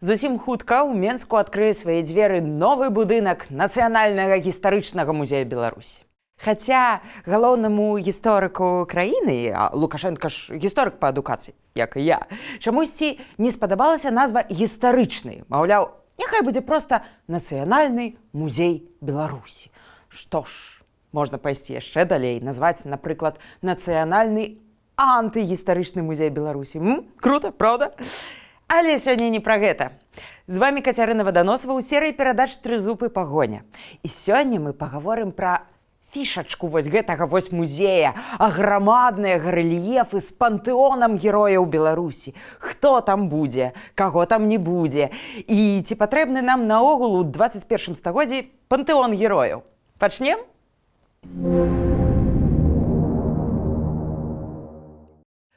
Зусім хутка ў Менску адкрые свае дзверы новы будынак Нацыянальнага гістарычнага музея Беларусі. Хаця галоўнаму гісторыку краіны, а Лукашенка ж гісторык па адукацыі, як і я, чамусьці не спадабалася назва гістарычны. Маўляў, няхай будзе проста Нацыянальны музей Беларусі. Што ж, можна пайсці яшчэ далей, назваць, напрыклад, Нацыянальны антыгістарычны музей Беларусі. Круто, правда? Але сёння не пра гэта. З вамі Кацярына Ваданосава ў серыі перадач «Трызуб і пагоня». І сёння мы пагаворым пра фішачку вось гэтага вось музея, аграмадныя гарэльефы з пантэонам герояў Беларусі. Хто там будзе, каго там не будзе. І ці патрэбны нам наогул у 21 стагоддзі пантэон герояў? Пачнем?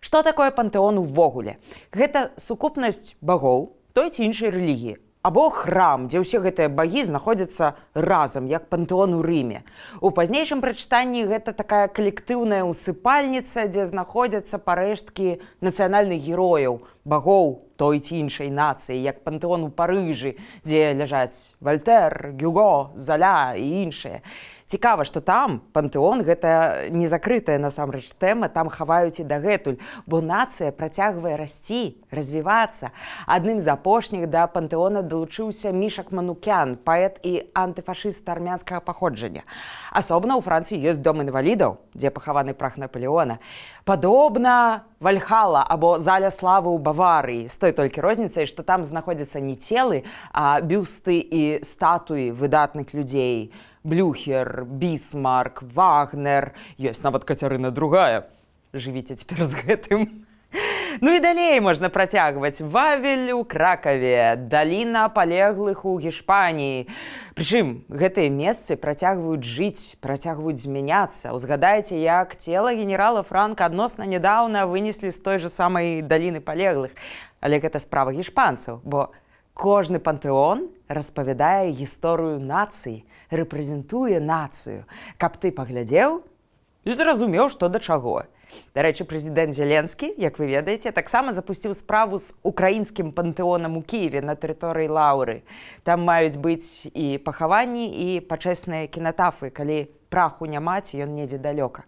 Што такое пантэон увогуле? Гэта сукупнасць багоў той ці іншай рэлігіі. Або храм, дзе ўсе гэтыя багі знаходзяцца разам, як пантэон у Рыме. У пазнейшым прачытанні гэта такая калектыўная усыпальніца, дзе знаходзяцца парэшткі нацыянальных герояў, багоў той ці іншай нацыі, як пантэон у Парыжы, дзе ляжаць Вальтэр, Гюго, Заля і іншыя. Цікава, што там пантэон – гэта не закрытая насамрэч тэма, там хаваюць і дагэтуль, бо нацыя працягвае расці, развівацца. Адным з апошніх да пантэона далучыўся Мішак Манукян, паэт і антыфашыст армянскага паходжання. Асобна ў Францыі ёсць дом інвалідаў, дзе пахаваны прах Напалеона. Падобна Вальхала або заля славы ў Баварыі, з той толькі розніцай, што там знаходзяцца не целы, а бюсты і статуі выдатных людзей. Блюхер, Бісмарк, Вагнер, ёсць нават Кацярына II. Жывіце цяпер з гэтым. Ну і далей можна працягваць. Вавель у Кракаве, даліна палеглых у Гішпаніі. Прычым, гэтыя месцы працягваюць жыць, працягваюць змяняцца. Узгадайце, як цела генерала Франка адносна нядаўна вынеслі з той жа самай даліны палеглых. Але гэта справа гішпанцаў, бо кожны пантэон распавядае гісторыю нацыі, рэпрэзентуе нацыю, каб ты паглядзеў і зразумеў, што да чаго. Дарэчы, прэзідэнт Зеленскі, як вы ведаеце, таксама запусціў справу з украінскім пантэонам у Кіеве на тэрыторыі Лаўры. Там маюць быць і пахаванні, і пачэсныя кінатафы, калі праху няма, ці ён недзе далёка.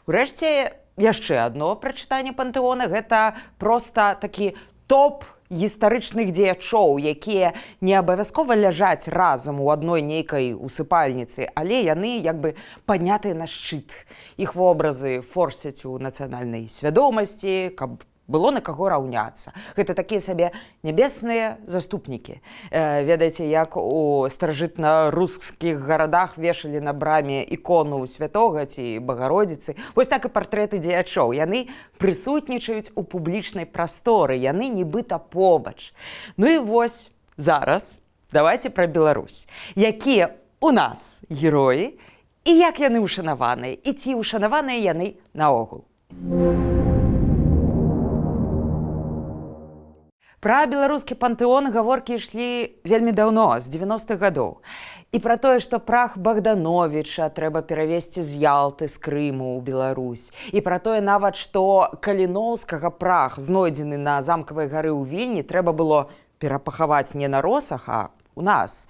Урэшце, яшчэ адно прачытанне пантэона – гэта проста такі топ гістарычных дзеячоў, якія не абавязкова ляжаць разам у адной нейкай усыпальніцы, але яны як бы паднятыя на шчыт. Іх вобразы форсяць у нацыянальнай свядомасці, каб было на каго раўняцца. Гэта такія сабе нябесныя заступнікі. Ведаеце, як у старажытна-рускіх гарадах вешалі на браме ікону святога ці Багародзіцы. Вось так і партрэты дзеячоў. Яны прысутнічаюць у публічнай прасторы, яны нібыта побач. Ну і вось зараз давайце пра Беларусь. Якія у нас героі і як яны ўшанаваныя, і ці ўшанаваныя яны наогул. Пра беларускі пантэон гаворкі ішлі вельмі даўно, з 90-х гадоў. І пра тое, што прах Богдановича трэба перавезці з Ялты, з Крыму ў Беларусь. І пра тое нават, што Каліноўскага прах, знойдзены на замкавай гары ў Вільні, трэба было перапахаваць не на Росах, а у нас.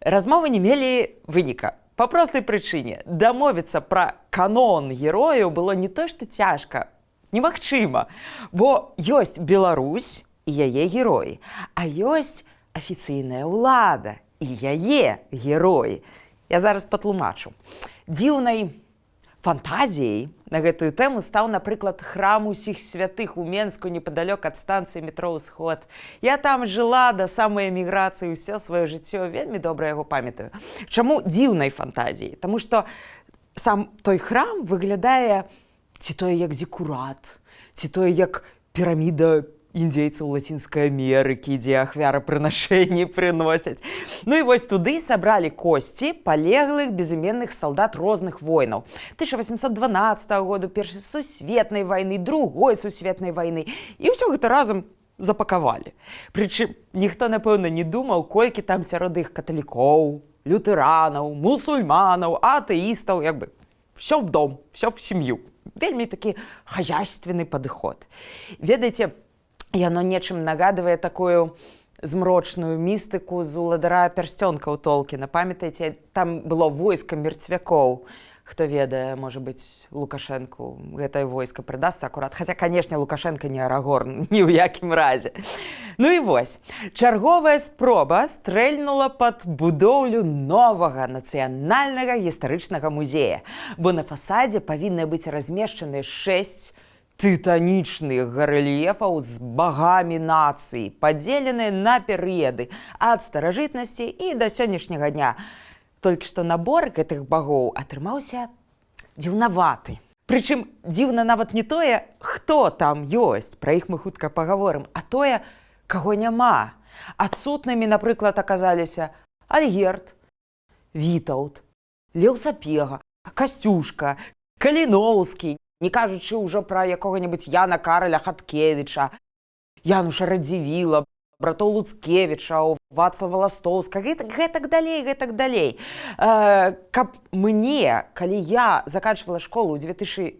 Размовы не мелі выніка. Па простай прычыне. Дамовіцца пра канон герояў было не то, што цяжка, немагчыма. Бо ёсць Беларусь, і яе героі. А ёсць афіцыйная ўлада і яе героі. Я зараз патлумачу. Дзіўнай фантазіяй на гэтую тэму стаў, напрыклад, храм усіх святых у Менску непадалёк ад станцыі метро «Усход». Я там жыла да самай эміграцыі ўсё сваё жыццё, вельмі добра яго памятаю. Чаму дзіўнай фантазіяй? Таму што сам той храм выглядае ці тое як зікурат, ці тое як піраміда індзейцаў Лацінскай Амерыкі, дзе ахвярапрынашэнні прыносяць. Ну і вось туды сабралі косці палеглых безыменных салдат розных войнаў. 1812 году, Першай сусветнай вайны, Другой сусветнай вайны. І ўсё гэта разам запакавалі. Прычым, ніхто, напэўна, не думаў, колькі там сярод іх каталікоў, лютэранаў, мусульманаў, атэістаў, як бы, всё в дом, всё в сям'ю. Вельмі такі хазяйственны падыход. Ведаеце, яно нечым нагадвае такую змрочную містыку з уладара пярсцёнкаў Толкіна. Памятаеце, там было войска мерцвякоў. Хто ведае, можа быць, Лукашэнку гэтае войска прыдасца акурат. Хаця, канешне, Лукашенко не Арагорн, ні ў якім разе. Ну і вось, чарговая спроба стрэльнула пад будоўлю новага нацыянальнага гістарычнага музея, бо на фасадзе павінны быць размешчаны 6 тытанічных гарэльефаў з багамі нацыі, падзеленыя на перыяды ад старажытнасці і да сённяшняга дня. Толькі што набор гэтых багоў атрымаўся дзіўнаваты. Прычым дзіўна нават не тое, хто там ёсць, пра іх мы хутка пагаворым, а тое, каго няма. Адсутнымі, напрыклад, аказаліся Альгерд, Вітаўт, Леў Сапега, Касцюшка, Каліноўскі, не кажучы ўжо пра якога-небудзь Яна Караля Хаткевіча, Януша Радзівіла, братоў Луцкевіча, Вацлава Ластоўска, гэтак далей. Каб мне, калі я заканчивала школу ў 2003,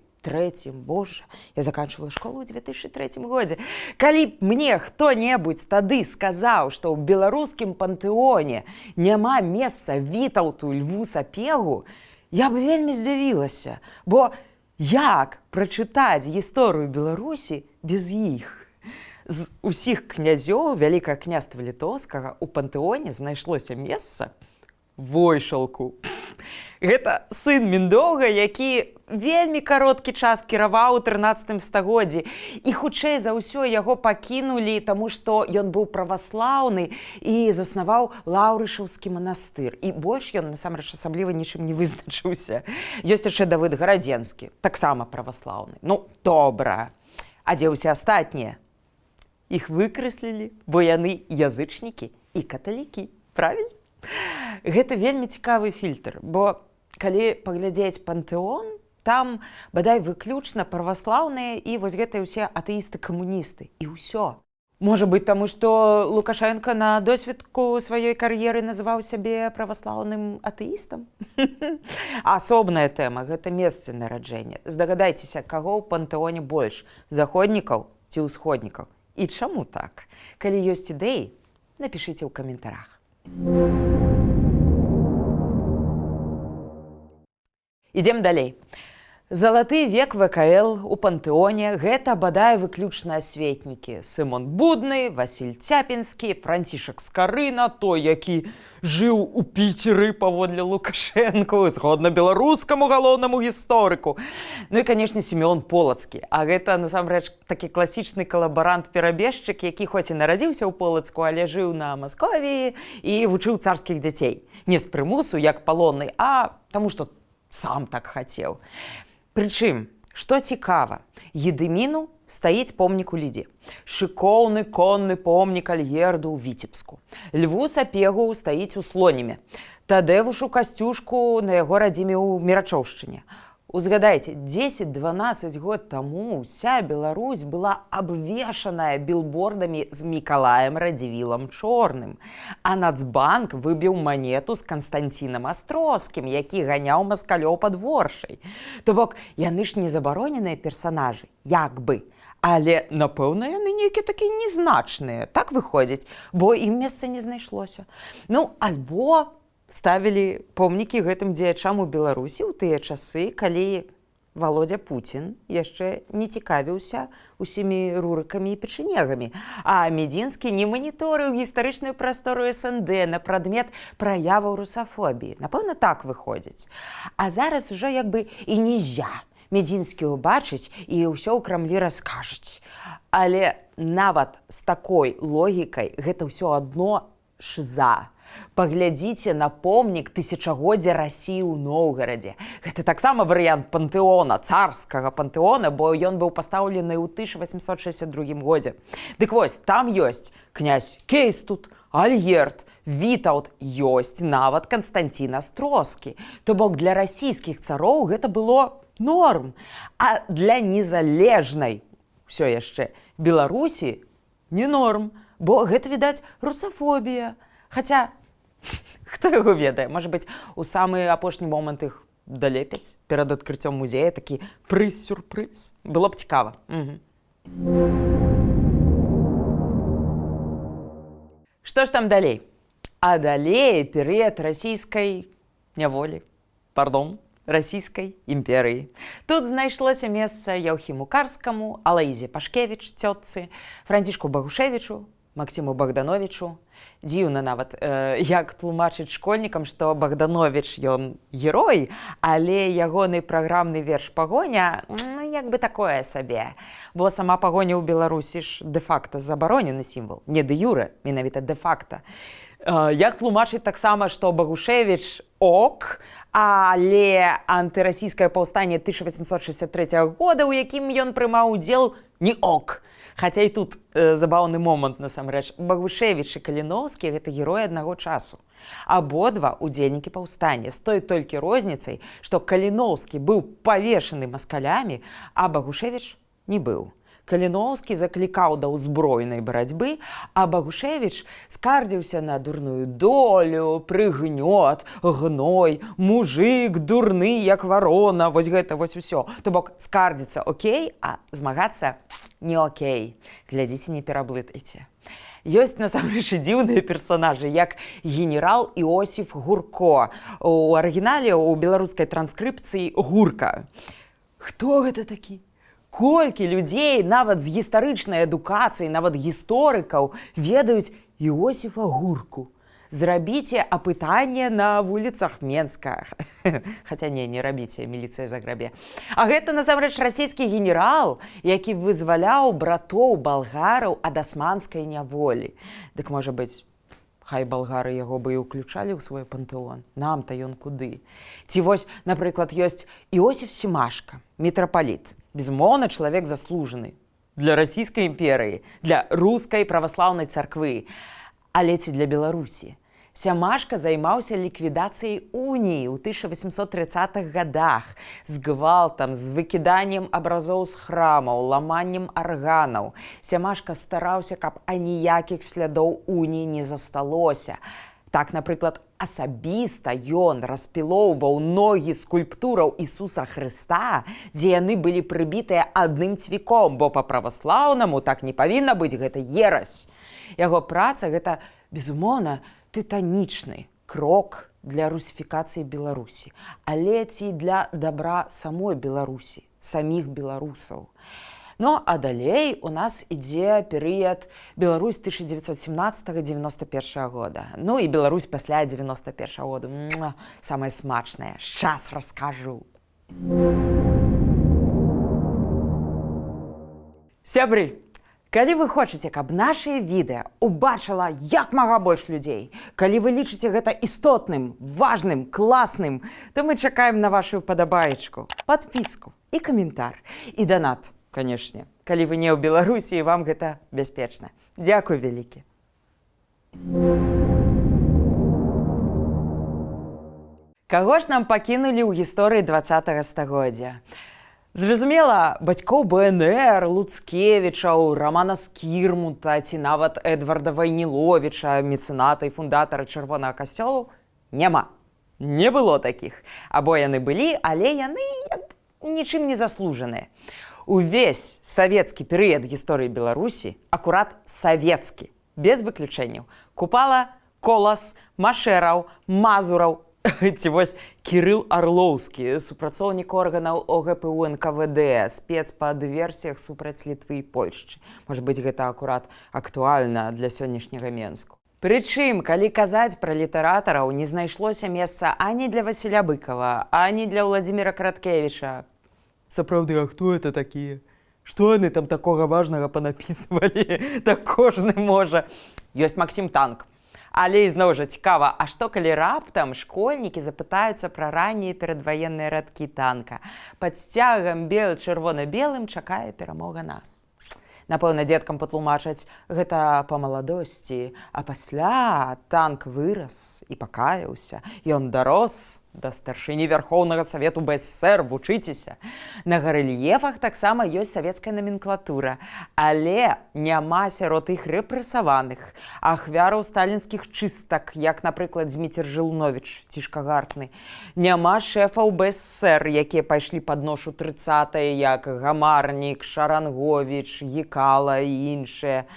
я заканчивала школу ў 2003 годзе, калі мне хто-небудзь тады сказаў, што ў беларускім пантэоне няма месца Вітаўту, Льву Сапегу, я б вельмі здзівілася, бо як прачытаць гісторыю Беларусі без іх? З усіх князёў Вялікага княства Літоўскага ў пантэоне знайшлося месца Войшалку. Гэта сын Міндоўга, які вельмі кароткі час кіраваў у 13 стагоддзі. І хутчэй за ўсё яго пакінулі, таму што ён быў праваслаўны і заснаваў Лаўрышаўскі манастыр. І больш ён, насамрэч, асабліва нічым не вызначыўся. Ёсць яшчэ Давыд Гарадзенскі, таксама праваслаўны. Ну, добра. А дзе ўсе астатнія? Іх выкрэслілі, бо яны язычнікі і каталікі. Правільна? Гэта вельмі цікавы фільтр, бо калі паглядзець пантэон, там, бадай, выключна праваслаўныя і вось гэтыя ўсе атэісты-камуністы. І ўсё. Можа быць, таму што Лукашенко на досведку сваёй кар'еры называў сябе праваслаўным атэістам? Асобная тэма – гэта месцы нараджэння. Здагадайцеся, каго ў пантэоне больш – заходнікаў ці ўсходнікаў? І чаму так? Калі ёсць ідэі, напішыце ў каментарах. Ідзем далей. Залаты век ВКЛ у пантэоне – гэта, бадай, выключна асветнікі. Сымон Будны, Васіль Цяпінскі, Францішак Скарына, той, які жыў у Піцеры паводле Лукашэнку, згодна беларускаму галоўнаму гісторыку. Ну і, канешне, Сімеон Полацкі. А гэта, насамрэч, такі класічны калабарант-перабежчык, які хоць і нарадзіўся ў Полацку, але жыў на Масковіі і вучыў царскіх дзяцей. Не з прымусу, як палонны, а таму, што сам так хацеў. Прычым, што цікава, Едыміну стаіць помнік у Лідзе. Шыкоўны конны помнік Альгерду ў Віцебску. Льву Сапегу стаіць у Слоніме. Тадэвушу Касцюшку на яго радзіме ў Мерачоўшчыне. Узгадайце, 10-12 год таму ўся Беларусь была абвешаная білбордамі з Мікалаем Радзівілам Чорным. А Нацбанк выбіў манету з Канстанцінам Астроскім, які ганяў маскалёў пад Воршай. То бок, яны ж не забароненыя персанажы, як бы. Але, напэўна, яны нейкія такія незначныя. Так выходзіць, бо ім месца не знайшлося. Ну, альбо ставілі помнікі гэтым дзеячам у Беларусі ў тыя часы, калі Володя Пуцін яшчэ не цікавіўся усімі рурыкамі і печанегамі, а Медзінскі не маніторыў гістарычную прастору СНД на прадмет праяваў русафобіі. Напэўна, так выходзіць. А зараз ужо як бы і нельзя. Медзінскі ўбачыць і ўсё ў Крамлі раскажуць. Але нават з такой логікай гэта ўсё адно шза. Паглядзіце на помнік тысячагоддзя Расіі ў Новгарадзе. Гэта таксама варыянт пантэона, царскага пантэона, бо ён быў пастаўлены ў 1862 годзе. Дык вось, там ёсць князь Кейстут, Альгерд, Вітаўт, ёсць нават Канстанцін Астроскі. То бок для расійскіх цароў гэта было норм. А для незалежнай, ўсё яшчэ, Беларусі не норм, бо гэта, відаць, русафобія. Хаця, хто яго ведае, можа быць, у самы апошні момант іх далепяць перад адкрыццём музея, такі прыз-сюрпрыз. Было б цікава. Што ж там далей? А далей перыяд расійскай няволі, расійскай імперыі. Тут знайшлося месца Яўхіму Карскаму, Алаізе Пашкевіч, цётцы, Францішку Багушевічу, Максіму Богдановичу. Дзіўна нават, як тлумачыць школьнікам, што Богданович ён герой, але ягоны праграмны верш «Пагоня» як бы такое сабе. Бо сама пагоня ў Беларусі ж дэ-факта забаронены сімвал. Не дэ-юрэ, менавіта дэ-факта. Як тлумачыць таксама, што Багушевіч ок, але антырасійскае паўстанне 1863 года, у якім ён прымаў удзел, не ок. Хаця і тут забаўны момант, насамрэч. Багушевіч і Каліноўскі – гэта героі аднаго часу. Абодва удзельнікі паўстання, з той толькі розніцай, што Каліноўскі быў павешаны маскалямі, а Багушевіч не быў. Каліноўскі заклікаў да ўзброенай барацьбы, а Багушевіч скардзіўся на дурную долю, прыгнёт, гной, мужык дурны, як варона, вось гэта вось усё. То бок скардзіцца окей, а змагацца не окей. Глядзіце, не пераблытайце. Ёсць насамрэч і дзіўныя персанажы, як генерал Іосіф Гурко. У арыгінале, у беларускай транскрыпцыі Гурка. Хто гэта такі? Колькі людзей, нават з гістарычнай адукацыяй, нават гісторыкаў, ведаюць Іосіфа Гурку. Зрабіце апытанне на вуліцах Менска. Хаця не рабіце, міліцыя заграбе. А гэта, насамрэч, расійскі генерал, які вызваляў братоў балгараў ад асманскай няволі. Дык, можа быць, хай болгары яго бы і ўключалі ў свой пантэон. Нам-то ён куды? Ці вось, напрыклад, ёсць Іосіф Семашка, мітрапаліт. Безумоўна, чалавек заслужаны для расійскай імперыі, для рускай праваслаўнай царквы, але ці для Беларусі. Сямашка займаўся ліквідацыяй уніі ў 1830-х годах, з гвалтам, з выкіданнем абразоў з храмаў, ламаннем арганаў. Сямашка стараўся, каб аніякіх слядоў уніі не засталося. Так, напрыклад, асабіста ён распілоўваў ногі скульптураў Ісуса Хрыста, дзе яны былі прыбітыя адным цвіком, бо па-праваслаўнаму так не павінна быць, гэта ерась. Яго праца – гэта, безумоўна, тытанічны крок для русіфікацыі Беларусі, але ці для дабра самой Беларусі, саміх беларусаў. Ну, а далей у нас ідзе перыяд Беларусь 1917-91 года. Ну і Беларусь пасля 91 года. Самае смачнае. Щас раскажу. Сябры, калі вы хочаце, каб нашае відэа убачыла як мага больш людзей, калі вы лічыце гэта істотным, важным, класным, то мы чакаем на вашу падабаечку, падпіску і каментар, і данат. Канешне, калі вы не ў Беларусі, вам гэта бяспечна. Дзякуй вялікі. Каго ж нам пакінулі ў гісторыі 20-го стагоддзя? Зразумела, бацькоў БНР, Луцкевічаў, Рамана Скірмута ці нават Эдварда Вайніловіча, мецэната і фундатара Чырвонага касцёлу няма. Не было такіх. Або яны былі, але яны нічым не заслужаныя. Увесь савецкі перыяд гісторыі Беларусі акурат савецкі, без выключэнняў. Купала Колас, Машэраў, Мазураў, ці вось Кірыл Арлоўскі, супрацоўнік органаў ОГПУ НКВД, спец па дыверсіях супраць Літвы і Польшчы. Можа быць, гэта акурат актуальна для сённяшняга Менску. Прычым, калі казаць пра літаратараў, не знайшлося месца ані для Васіля Быкава, ані для Владзіміра Караткевіча. Сапраўды, а хто это такія? Што яны там такога важнага панапісвалі? Так кожны можа. Ёсць Максім Танк. Але ізноў жа цікава, а што калі раптам школьнікі запытаюцца пра раннія перадваенныя радкі танка? Пад сцягам чырвона-белым чакае перамога нас. Напэўна, дзеткам патлумачаць, гэта па маладосці, а пасля танк вырас і пакаяўся. Ён дарос да старшыні Вярхоўнага Савету БССР, вучыцеся. На гарэльефах таксама ёсць савецкая наменклатура, але няма сярод іх рэпрэсаваных, ахвяраў сталінскіх чыстак, як, напрыклад, Зміцер Жылуновіч, цішкагартны. Няма шэфаў БССР, якія пайшлі пад ношу 30-е, як Гамарнік, Шаранговіч, Гікала і іншыя.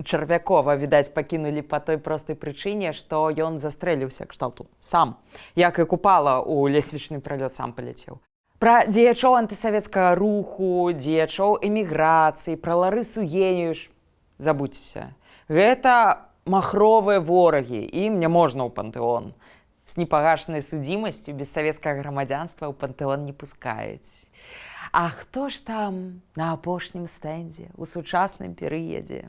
Чарвякова, відаць, пакінулі па той простай прычыне, што ён застрэліўся кшталту сам. Як і Купала ў лесвічны пралёт сам паляцеў. Пра дзеячоў антысавецкага руху, дзеячоў эміграцыі, пра Ларысу Геніюш забудзьцеся. Гэта махровыя ворагі, ім не можна ў пантэон. З непагашанай судзімасцю без савецкага грамадзянства ў пантэон не пускаюць. А хто ж там на апошнім стэндзе, у сучасным перыядзе?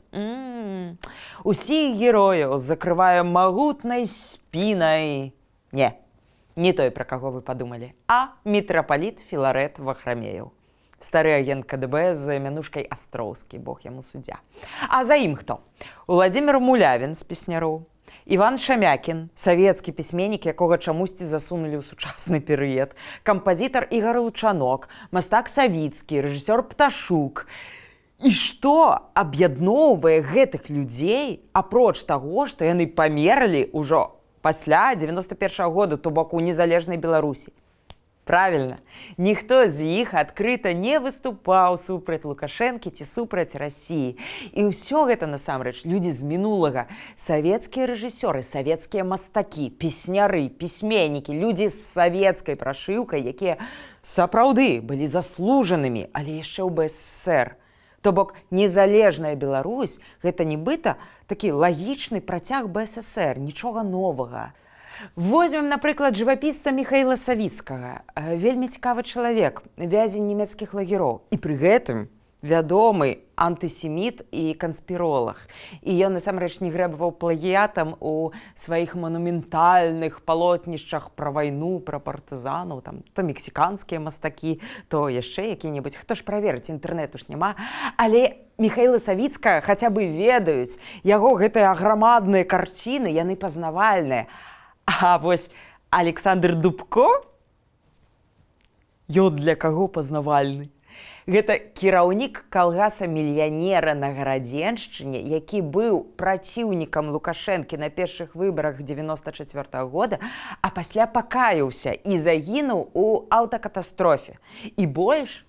Усіх герояў закрывае магутнай спінай. Не той, пра каго вы падумалі, а мітрапаліт Філарэт Вахрамеяў. Стары агент КДБ з мянушкай Астроўскі, бог яму суддзя. А за ім хто? Уладзімір Мулявін з песняроў, Іван Шамякін, савецкі пісьменнік, якога чамусьці засунулі ў сучасны перыяд, кампазітар Ігар Лучанок, мастак Савіцкі, рэжысёр Пташук. І што аб'ядноўвае гэтых людзей, апроч таго, што яны памерлі ўжо пасля 91-го года, то бок у незалежнай Беларусі? Правільна, ніхто з іх адкрыта не выступаў супраць Лукашэнкі ці супраць Расіі. І ўсё гэта, насамрэч, людзі з мінулага. Савецкія рэжысёры, савецкія мастакі, песняры, пісьменнікі, людзі з савецкай прашыўкай, якія сапраўды былі заслужанымі, але яшчэ ў БССР. То бок, незалежная Беларусь – гэта нібыта такі лагічны працяг БССР, нічога новага. Возьмем, напрыклад, жывапісца Міхаіла Савіцкага. Вельмі цікавы чалавек, вязень нямецкіх лагероў. І пры гэтым вядомы антысеміт і канспіролаг. І ён, насамрэч, не грэбаваў плагіятам у сваіх манументальных палотнішчах пра вайну, пра партызанаў, там, то мексіканскія мастакі, то яшчэ які-небудзь. Хто ж праверыць, інтэрнэту ж няма. Але Міхаіла Савіцкага хаця бы ведаюць. Яго гэтыя аграмадныя карціны, яны пазнавальныя. А вось Александр Дубко? Ён для каго пазнавальны? Гэта кіраўнік калгаса-мільянера на Гарадзеншчыне, які быў праціўнікам Лукашэнкі на першых выбарах 94-го года, а пасля пакаяўся і загінуў у аўтакатастрофе. І больш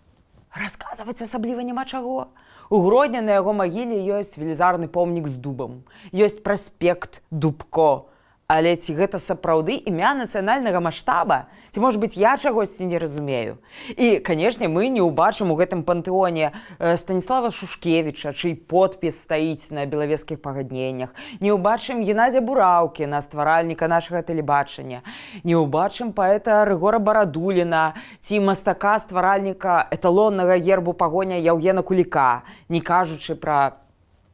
расказваць асабліва няма чаго. У Гродні на яго магіле ёсць велізарны помнік з дубам, ёсць праспект Дубко. Але ці гэта сапраўды імя нацыянальнага маштаба? Ці, можа быць, я чагосьці не разумею? І, канешне, мы не ўбачым у гэтым пантэоне Станіслава Шушкевіча, чый подпіс стаіць на белавежскіх пагадненнях. Не ўбачым Геннадзя Бураўкіна, стваральніка нашага тэлебачання. Не ўбачым паэта Рыгора Барадуліна ці мастака, стваральніка эталоннага гербу пагоня Яўгена Куліка, не кажучы пра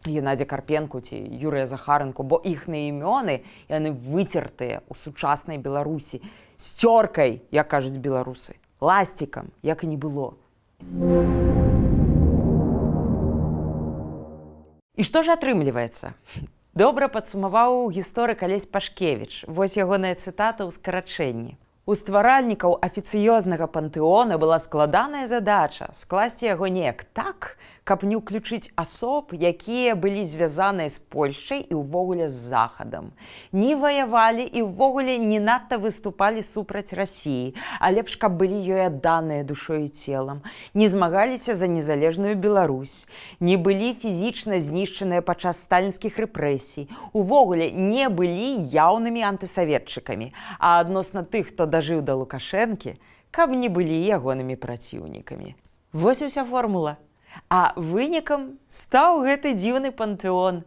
Геннадзя Карпенку ці Юрыя Захаренко, бо іхныя імёны, яны выцертыя ў сучаснай Беларусі. Сцёркай, як кажуць беларусы, ласцікам, як і не было. І што ж атрымліваецца? Добра падсумаваў гісторык Алесь Пашкевіч. Вось ягоная цытата ў скарачэнні. У стваральнікаў афіцыёзнага пантэона была складаная задача скласці яго неяк так, каб не ўключыць асоб, якія былі звязаныя з Польшчай і ўвогуле з Захадам. Не ваявалі і ўвогуле не надта выступалі супраць Расіі, а лепш, каб былі ёй адданыя душой і целам, не змагаліся за незалежную Беларусь, не былі фізічна знішчаныя падчас сталінскіх рэпрэсій, увогуле не былі яўнымі антысаветчыкамі, а адносна тых, хто дажыў да Лукашэнкі, каб не былі ягонымі праціўнікамі. Вось і ўся формула. А вынікам стаў гэты дзіўны пантэон.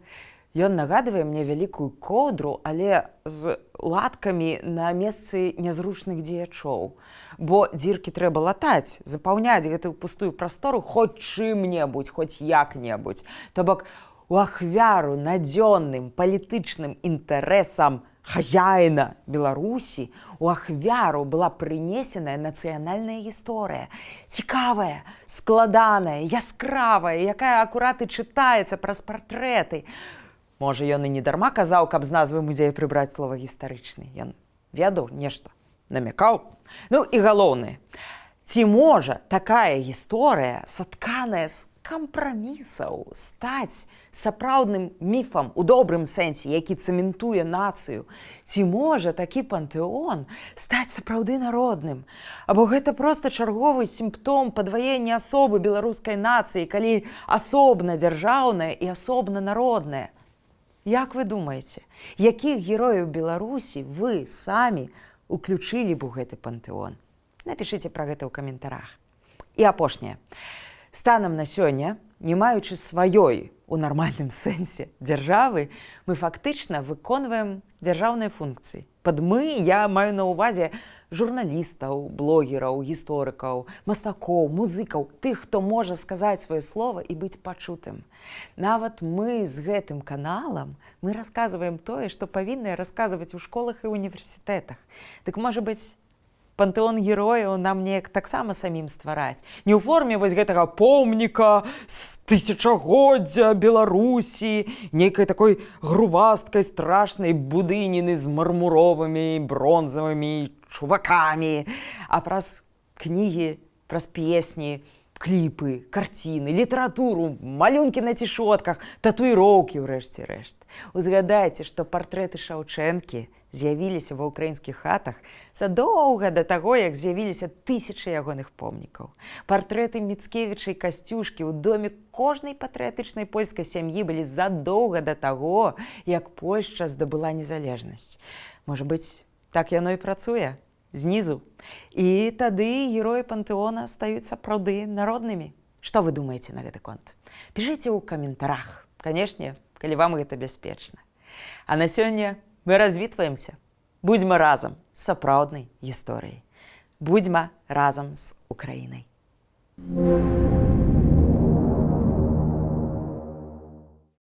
Ён нагадвае мне вялікую коўдру, але з латкамі на месцы нязручных дзеячоў. Бо дзіркі трэба латаць, запаўняць гэтую пустую прастору хоць чым-небудзь, хоць як-небудзь. То бок у ахвяру надзённым палітычным інтарэсам хазяіна Беларусі у ахвяру была прынесеная нацыянальная гісторыя. Цікавая, складаная, яскравая, якая акурат і чытаецца праз партрэты. Можа, ён і не дарма казаў, каб з назвы музея прыбраць слова гістарычны. Ён ведаў нешта, намякаў. Ну і галоўнае, ці можа такая гісторыя, сатканая з кампрамісаў стаць сапраўдным міфам у добрым сэнсе, які цэментуе нацыю? Ці можа такі пантэон стаць сапраўды народным? Або гэта проста чарговы сімптом падваення асобы беларускай нацыі, калі асобна дзяржаўнае і асобна народнае? Як вы думаеце, якіх герояў Беларусі вы самі уключылі б у гэты пантэон? Напішыце пра гэта ў каментарах. І апошняе. Станам на сёння, не маючы сваёй у нармальным сэнсе дзяржавы, мы фактычна выконваем дзяржаўныя функцыі. Пад мы я маю на ўвазе журналістаў, блогераў, гісторыкаў, мастакоў, музыкаў, тых, хто можа сказаць сваё слова і быць пачутым. Нават мы з гэтым каналам мы расказваем тое, што павінны расказваць у школах і універсітэтах. Дык, можа быць, пантэон герояў нам неяк таксама самім ствараць. Не ў форме вось гэтага помніка з тысячагоддзя Беларусі, нейкай такой грувасткай страшнай будыніны з мармуровымі, бронзавымі чувакамі, а праз кнігі, праз песні, кліпы, карціны, літаратуру, малюнкі на цішотках, татуіроўкі ўрэшце рэшт. Узгадайце, што партрэты Шаўчэнкі з'явіліся ва ўкраінскіх хатах задоўга да таго, як з'явіліся тысячы ягоных помнікаў. Партрэты Міцкевіча і Касцюшкі ў доме кожнай патрыятычнай польскай сям'і былі задоўга да таго, як Польшча здабыла незалежнасць. Можа быць, так яно і працуе? Знізу. І тады героі пантэона стаюць сапраўды народнымі. Што вы думаеце на гэты конт? Пішыце ў каментарах. Канешне, калі вам гэта бяспечна. А на сёння мы развітваемся. Будзьма разам з сапраўднай гісторыяй. Будзьма разам з Украінай.